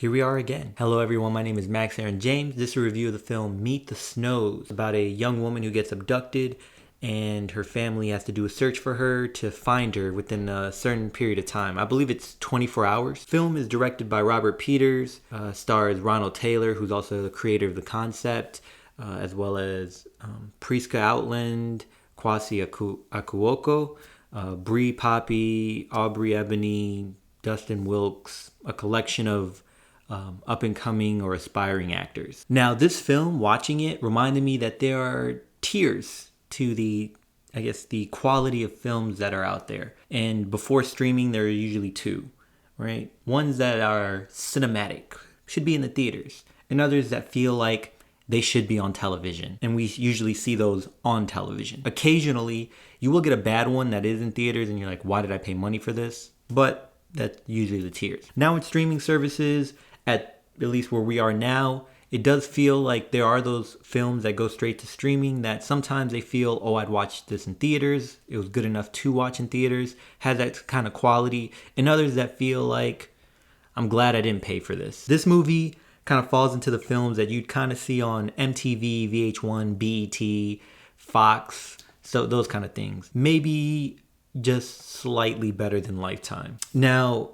Here we are again. Hello everyone, my name is Max Aaron James. This is a review of the film Meet the Snows, about a young woman who gets abducted and her family has to do a search for her to find her within a certain period of time. I believe it's 24 hours. Film is directed by Robert Peters, stars Ronald Taylor, who's also the creator of the concept, as well as Priska Outland, Kwasi Akuoko, Bree Poppy, Aubrey Ebony, Dustin Wilkes, a collection of up-and-coming or aspiring actors. Now, this film, watching it, reminded me that there are tiers to the quality of films that are out there. And before streaming, there are usually two, right? Ones that are cinematic, should be in the theaters, and others that feel like they should be on television. And we usually see those on television. Occasionally, you will get a bad one that is in theaters and you're like, why did I pay money for this? But that's usually the tiers. Now with streaming services, at least where we are now, it does feel like there are those films that go straight to streaming that sometimes they feel, oh, I'd watch this in theaters. It was good enough to watch in theaters, has that kind of quality. And others that feel like, I'm glad I didn't pay for this. This movie kind of falls into the films that you'd kind of see on MTV, VH1, BET, Fox, so those kind of things. Maybe just slightly better than Lifetime. Now,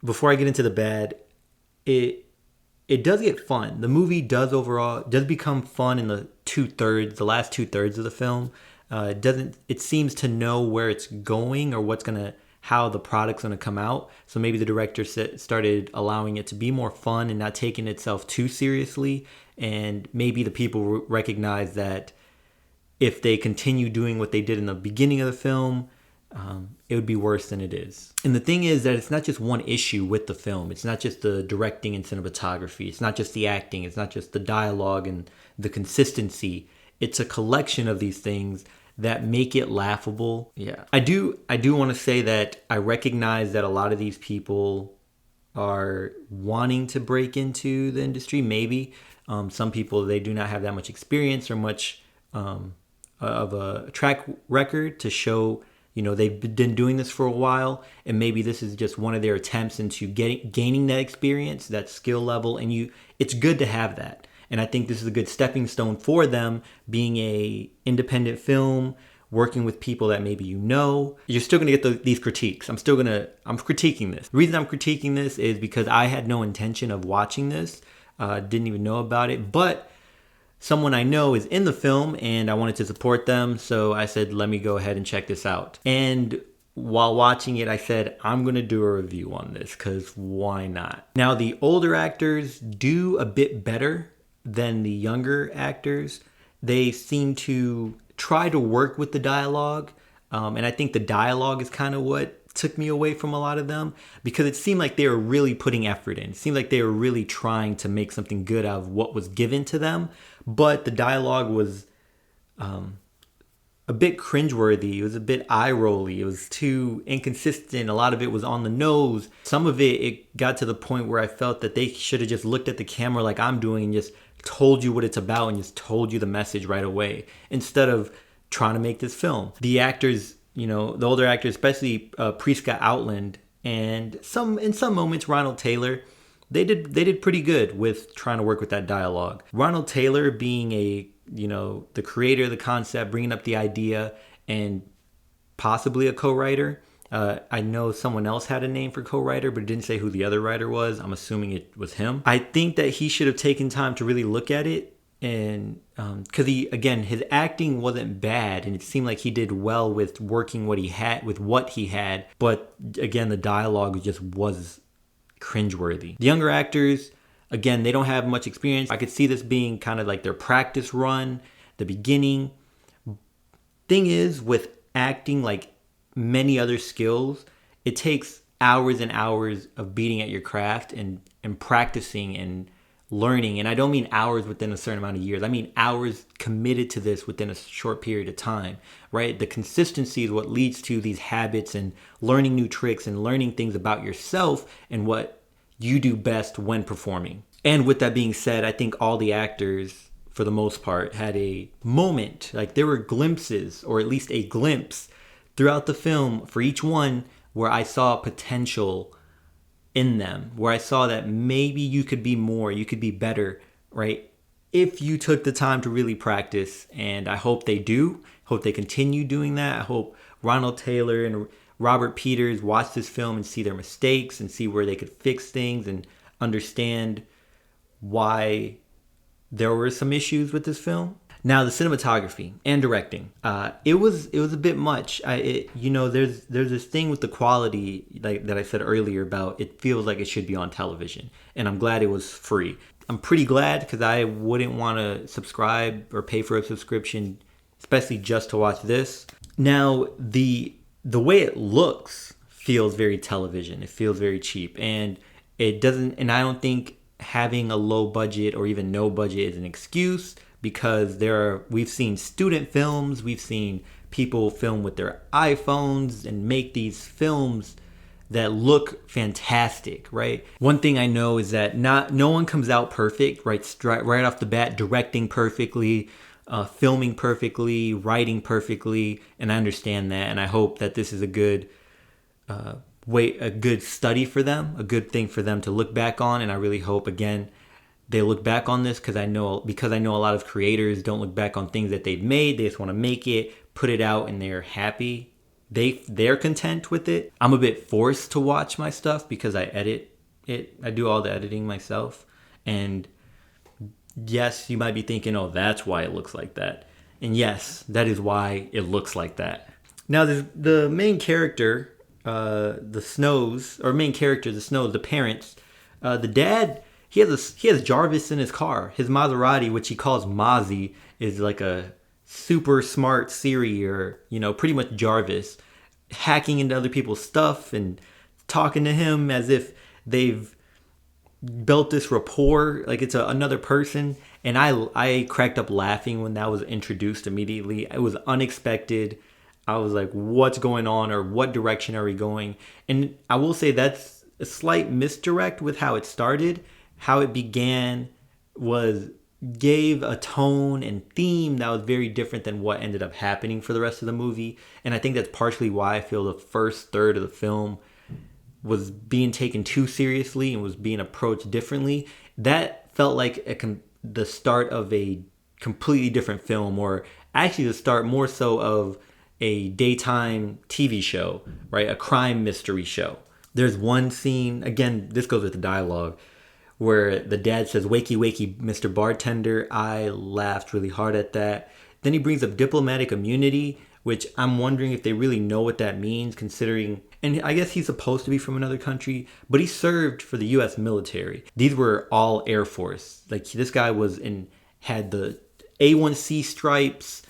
before I get into the bad, it does get fun. The movie does become fun in the last two thirds of the film. It seems to know where it's going or how the product's gonna come out. So maybe the director started allowing it to be more fun and not taking itself too seriously. And maybe the people recognize that if they continue doing what they did in the beginning of the film, it would be worse than it is. And the thing is that it's not just one issue with the film. It's not just the directing and cinematography. It's not just the acting. It's not just the dialogue and the consistency. It's a collection of these things that make it laughable. Yeah. I do want to say that I recognize that a lot of these people are wanting to break into the industry. Maybe some people, they do not have that much experience or much of a track record to show. They've been doing this for a while, and maybe this is just one of their attempts into gaining that experience, that skill level, and it's good to have that. And I think this is a good stepping stone for them, being a independent film, working with people that maybe You're still going to get these critiques. I'm critiquing this. The reason I'm critiquing this is because I had no intention of watching this, didn't even know about it, but someone I know is in the film and I wanted to support them. So I said, let me go ahead and check this out. And while watching it, I said, I'm going to do a review on this because why not? Now, the older actors do a bit better than the younger actors. They seem to try to work with the dialogue. And I think the dialogue is kind of what took me away from a lot of them, because it seemed like they were really putting effort in. It seemed like they were really trying to make something good out of what was given to them. But the dialogue was a bit cringeworthy. It was a bit eye-rolly. It was too inconsistent. A lot of it was on the nose. Some of it got to the point where I felt that they should have just looked at the camera like I'm doing and just told you what it's about and just told you the message right away, instead of trying to make this film. The actors, the older actors, especially Priska Outland, and in some moments Ronald Taylor, they did pretty good with trying to work with that dialogue. Ronald Taylor being the creator of the concept, bringing up the idea, and possibly a co-writer. I know someone else had a name for co-writer, but it didn't say who the other writer was. I'm assuming it was him. I think that he should have taken time to really look at it, and because his acting wasn't bad, and it seemed like he did well with working what he had. But again, the dialogue just was cringeworthy. The younger actors, again, they don't have much experience. I could see this being kind of like their practice run, the beginning. Thing is, with acting, like many other skills, it takes hours and hours of beating at your craft and practicing and learning. And I don't mean hours within a certain amount of years. I mean hours committed to this within a short period of time, right? The consistency is what leads to these habits and learning new tricks and learning things about yourself and what you do best when performing. And with that being said, I think all the actors, for the most part, had a moment, like there were glimpses, or at least a glimpse throughout the film for each one where I saw potential in them, where I saw that maybe you could be more, you could be better, right? If you took the time to really practice. And I hope they do. Hope they continue doing that. I hope Ronald Taylor and Robert Peters watch this film and see their mistakes and see where they could fix things and understand why there were some issues with this film. Now, the cinematography and directing, it was a bit much. There's this thing with the quality, like that I said earlier, about it feels like it should be on television, and I'm glad it was free. I'm pretty glad, because I wouldn't want to subscribe or pay for a subscription, especially just to watch this. Now, the way it looks feels very television. It feels very cheap, and it doesn't. And I don't think having a low budget or even no budget is an excuse, because we've seen student films, we've seen people film with their iPhones and make these films that look fantastic, right? One thing I know is that no one comes out perfect, right off the bat, directing perfectly, filming perfectly, writing perfectly, and I understand that, and I hope that this is a good study for them, a good thing for them to look back on. And I really hope, again, they look back on this, because I know a lot of creators don't look back on things that they've made. They just want to make it, put it out, and they're happy. They're content with it. I'm a bit forced to watch my stuff because I edit it. I do all the editing myself. And yes, you might be thinking, oh, that's why it looks like that. And yes, that is why it looks like that. Now, the main character, the Snows, the parents, the dad, he has Jarvis in his car. His Maserati, which he calls Mozzie, is like a super smart Siri, or pretty much Jarvis, hacking into other people's stuff and talking to him as if they've built this rapport, like it's another person. And I cracked up laughing when that was introduced immediately. It was unexpected. I was like, what's going on, or what direction are we going? And I will say that's a slight misdirect with how it started. How it began gave a tone and theme that was very different than what ended up happening for the rest of the movie. And I think that's partially why I feel the first third of the film was being taken too seriously and was being approached differently. That felt like the start of a completely different film, or actually the start more so of a daytime TV show, right? A crime mystery show. There's one scene, again, this goes with the dialogue, where the dad says, "Wakey, wakey, Mr. Bartender." I laughed really hard at that. Then he brings up diplomatic immunity, which I'm wondering if they really know what that means, considering, and I guess he's supposed to be from another country, but he served for the U.S. military. These were all Air Force. Like, this guy had the A1C stripes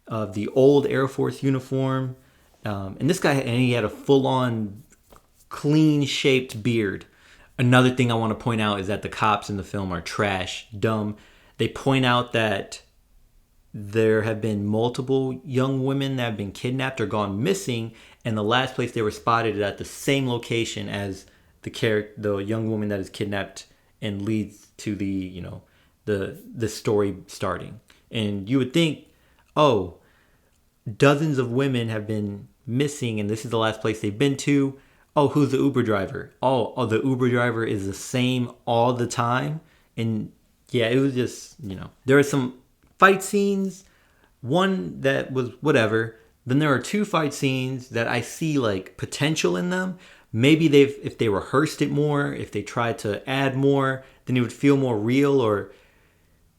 of the old Air Force uniform. And he had a full-on clean-shaped beard. Another thing I want to point out is that the cops in the film are trash, dumb. They point out that there have been multiple young women that have been kidnapped or gone missing, and the last place they were spotted is at the same location as the young woman that is kidnapped and leads to the story starting. And you would think, oh, dozens of women have been missing and this is the last place they've been to. Oh, who's the Uber driver? Oh, the Uber driver is the same all the time. And yeah, it was just, there are some fight scenes, one that was whatever. Then there are two fight scenes that I see like potential in them. Maybe if they rehearsed it more, if they tried to add more, then it would feel more real or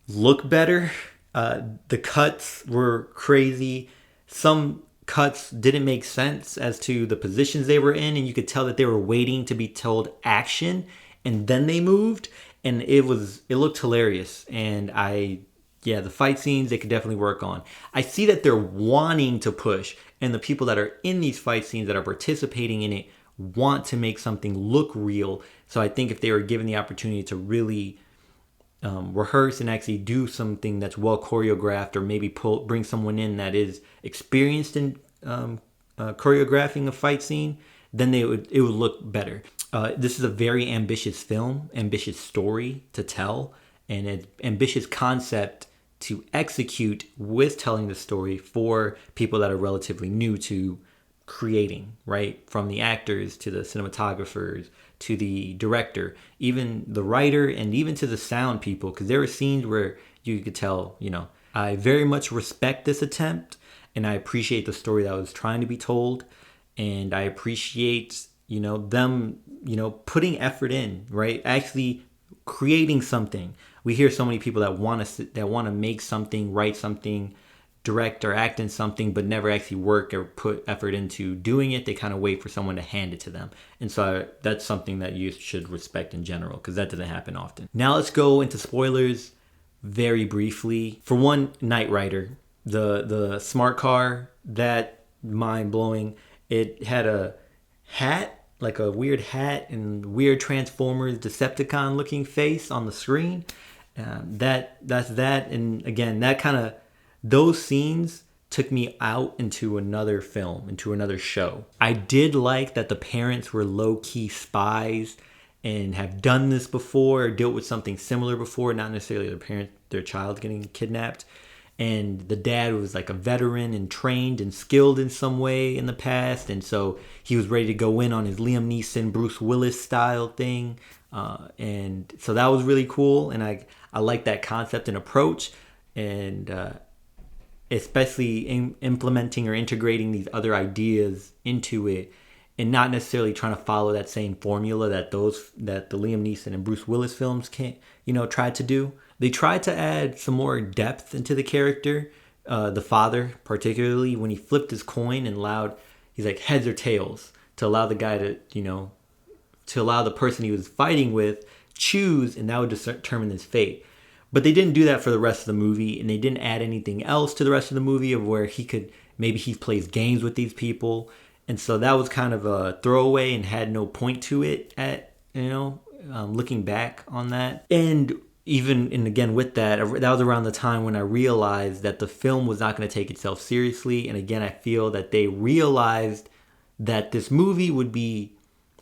look better. The cuts were crazy. Some cuts didn't make sense as to the positions they were in, and you could tell that they were waiting to be told action, and then they moved, and it looked hilarious. And the fight scenes they could definitely work on. I see that they're wanting to push, and the people that are in these fight scenes that are participating in it want to make something look real. So I think if they were given the opportunity to really rehearse and actually do something that's well choreographed, or maybe bring someone in that is experienced in choreographing a fight scene, then it would look better. This is a very ambitious film, ambitious story to tell, and an ambitious concept to execute with telling the story for people that are relatively new to creating, right? From the actors to the cinematographers to the director, even the writer, and even to the sound people, because there were scenes where you could tell, I very much respect this attempt, and I appreciate the story that was trying to be told, and I appreciate, them, putting effort in, right? Actually creating something. We hear so many people that want to make something, write something, direct or act in something, but never actually work or put effort into doing it. They kind of wait for someone to hand it to them. And so that's something that you should respect in general, because that doesn't happen often. Now let's go into spoilers very briefly. For one, Knight Rider, the smart car, that mind blowing. It had a hat, like a weird hat and weird Transformers Decepticon looking face on the screen. That's that. And again, that kind of, those scenes took me out into another film, into another show. I did like that the parents were low-key spies and have done this before, or dealt with something similar before, not necessarily their child getting kidnapped. And the dad was like a veteran and trained and skilled in some way in the past, and so he was ready to go in on his Liam Neeson, Bruce Willis style thing. And so that was really cool, and I like that concept and approach. And especially implementing or integrating these other ideas into it, and not necessarily trying to follow that same formula that the Liam Neeson and Bruce Willis films tried to do. They tried to add some more depth into the character, the father particularly, when he flipped his coin and he's like heads or tails, to allow the guy to allow the person he was fighting with choose, and that would determine his fate. But they didn't do that for the rest of the movie, and they didn't add anything else to the rest of the movie of where maybe he plays games with these people. And so that was kind of a throwaway and had no point to it looking back on that. And again with that was around the time when I realized that the film was not going to take itself seriously. And again, I feel that they realized that this movie would be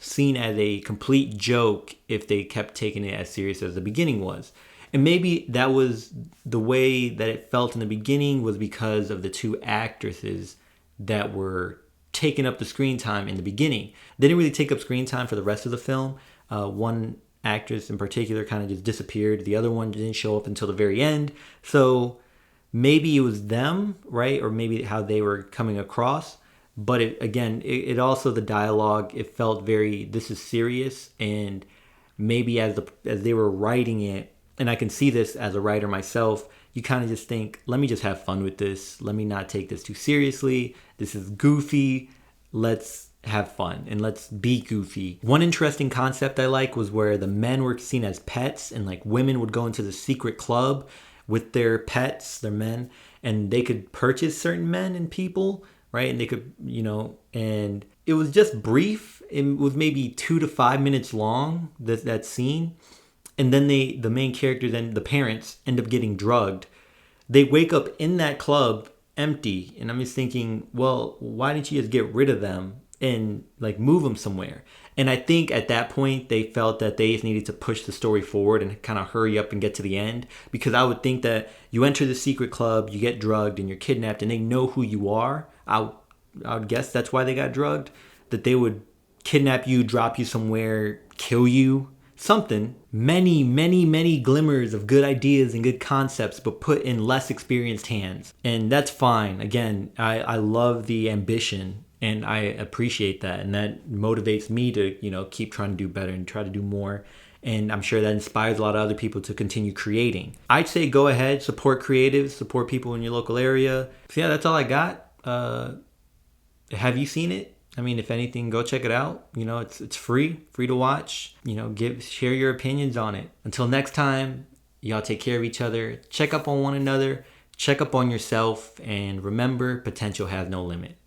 seen as a complete joke if they kept taking it as serious as the beginning was. And maybe that was the way that it felt in the beginning, was because of the two actresses that were taking up the screen time in the beginning. They didn't really take up screen time for the rest of the film. One actress in particular kind of just disappeared. The other one didn't show up until the very end. So maybe it was them, right? Or maybe how they were coming across. But it also, the dialogue, it felt very, this is serious. And maybe as they were writing it, and I can see this as a writer myself, you kind of just think, let me just have fun with this. Let me not take this too seriously. This is goofy. Let's have fun and let's be goofy. One interesting concept I like was where the men were seen as pets, and like women would go into the secret club with their pets, their men, and they could purchase certain men and people, right? And they could, and it was just brief. It was maybe 2 to 5 minutes long, that scene. And then the main characters and the parents end up getting drugged. They wake up in that club empty. And I'm just thinking, well, why didn't you just get rid of them and like move them somewhere? And I think at that point they felt that they just needed to push the story forward and kind of hurry up and get to the end. Because I would think that you enter the secret club, you get drugged, and you're kidnapped, and they know who you are. I would guess that's why they got drugged. That they would kidnap you, drop you somewhere, kill you. Something. Many glimmers of good ideas and good concepts, but put in less experienced hands. And that's fine. Again, I love the ambition, and I appreciate that. And that motivates me to, keep trying to do better and try to do more. And I'm sure that inspires a lot of other people to continue creating. I'd say go ahead, support creatives, support people in your local area. So yeah, that's all I got. Have you seen it? I mean, if anything, go check it out. It's free to watch. Share your opinions on it. Until next time, y'all take care of each other. Check up on one another. Check up on yourself. And remember, potential has no limit.